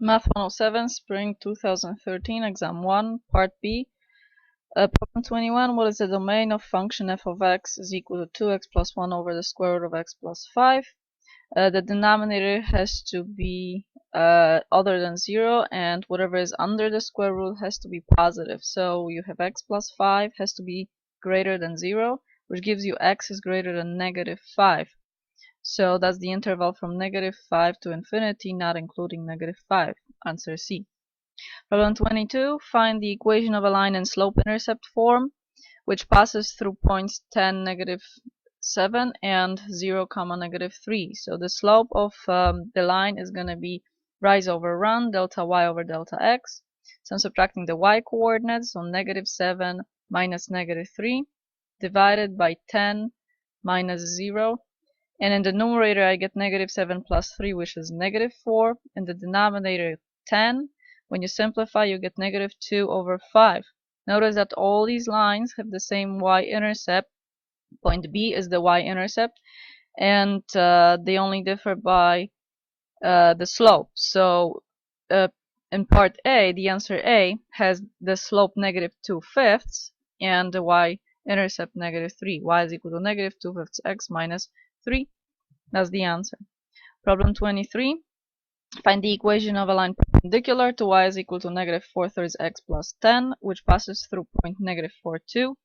Math 107, Spring 2013, Exam 1, Part B. Problem 21, what is the domain of function f of x is equal to 2x plus 1 over the square root of x plus 5? The denominator has to be other than 0, and whatever is under the square root has to be positive. So you have x plus 5 has to be greater than 0, which gives you x is greater than negative 5. So that's the interval from negative 5 to infinity, not including negative 5. Answer C. Problem 22. Find the equation of a line in slope-intercept form, which passes through points 10, negative 7, and 0, negative 3. So the slope of the line is going to be rise over run, delta y over delta x. So I'm subtracting the y coordinates, so negative 7 minus negative 3, divided by 10 minus 0. And in the numerator, I get negative 7 plus 3, which is negative 4. In the denominator, 10. When you simplify, you get negative 2 over 5. Notice that all these lines have the same y-intercept. Point B is the y-intercept. And they only differ by the slope. So in part A, the answer A has the slope negative 2/5 and the y-intercept negative 3. Y is equal to negative 2/5 x minus 3. That's the answer. Problem 23. Find the equation of a line perpendicular to y is equal to negative 4/3 x plus 10, which passes through point negative 4, 2.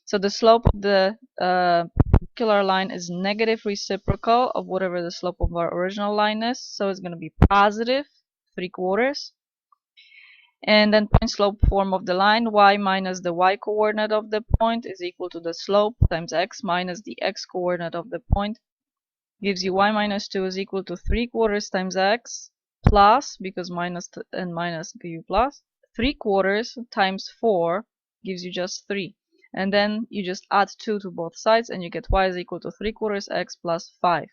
So the slope of the perpendicular line is negative reciprocal of whatever the slope of our original line is. So it's going to be positive 3/4. And then point slope form of the line, y minus the y coordinate of the point is equal to the slope times x minus the x coordinate of the point. Gives you y minus 2 is equal to 3/4 times x plus, because minus and minus give you plus, 3/4 times 4 gives you just 3. And then you just add 2 to both sides and you get y is equal to 3/4 x plus 5.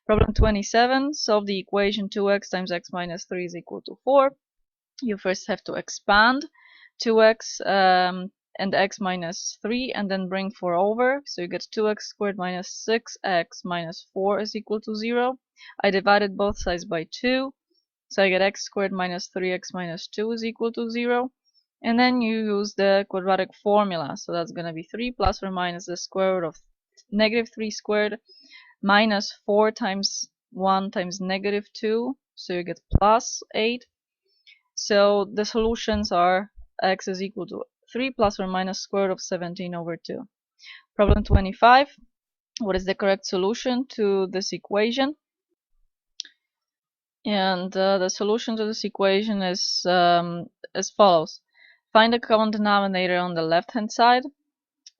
Problem 27. Solve the equation 2x times x minus 3 is equal to 4. You first have to expand 2x and x minus 3 and then bring 4 over. So you get 2x squared minus 6x minus 4 is equal to 0. I divided both sides by 2. So I get x squared minus 3x minus 2 is equal to 0. And then you use the quadratic formula. So that's going to be 3 plus or minus the square root of negative 3 squared minus 4 times 1 times negative 2. So you get plus 8. So the solutions are x is equal to 3 plus or minus square root of 17 over 2. Problem 25. What is the correct solution to this equation? And the solution to this equation is as follows. Find the common denominator on the left-hand side.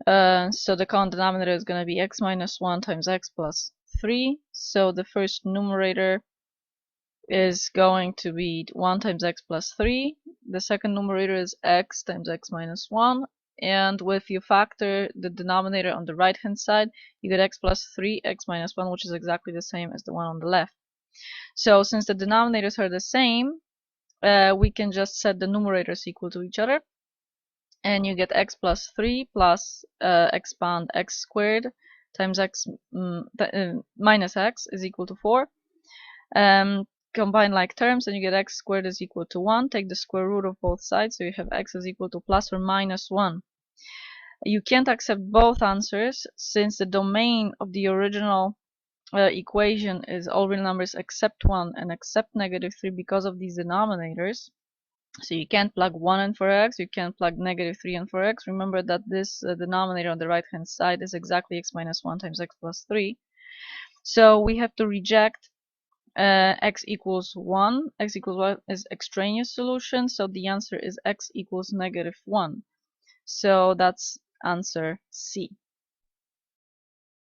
So the common denominator is going to be x minus 1 times x plus 3. So the first numerator is going to be 1 times x plus 3. The second numerator is x times x minus 1. And if you factor the denominator on the right hand side, you get x plus 3, x minus 1, which is exactly the same as the one on the left. So since the denominators are the same, we can just set the numerators equal to each other. And you get x plus 3 plus expand x squared times x minus x is equal to 4. Combine like terms and you get x squared is equal to 1. Take the square root of both sides, so you have x is equal to plus or minus 1. You can't accept both answers since the domain of the original equation is all real numbers except 1 and except negative 3 because of these denominators. So you can't plug 1 in for x, you can't plug negative 3 in for x. Remember that this denominator on the right hand side is exactly x minus 1 times x plus 3. So we have to reject x equals 1. X equals 1 is extraneous solution, so the answer is x equals negative 1. So that's answer C.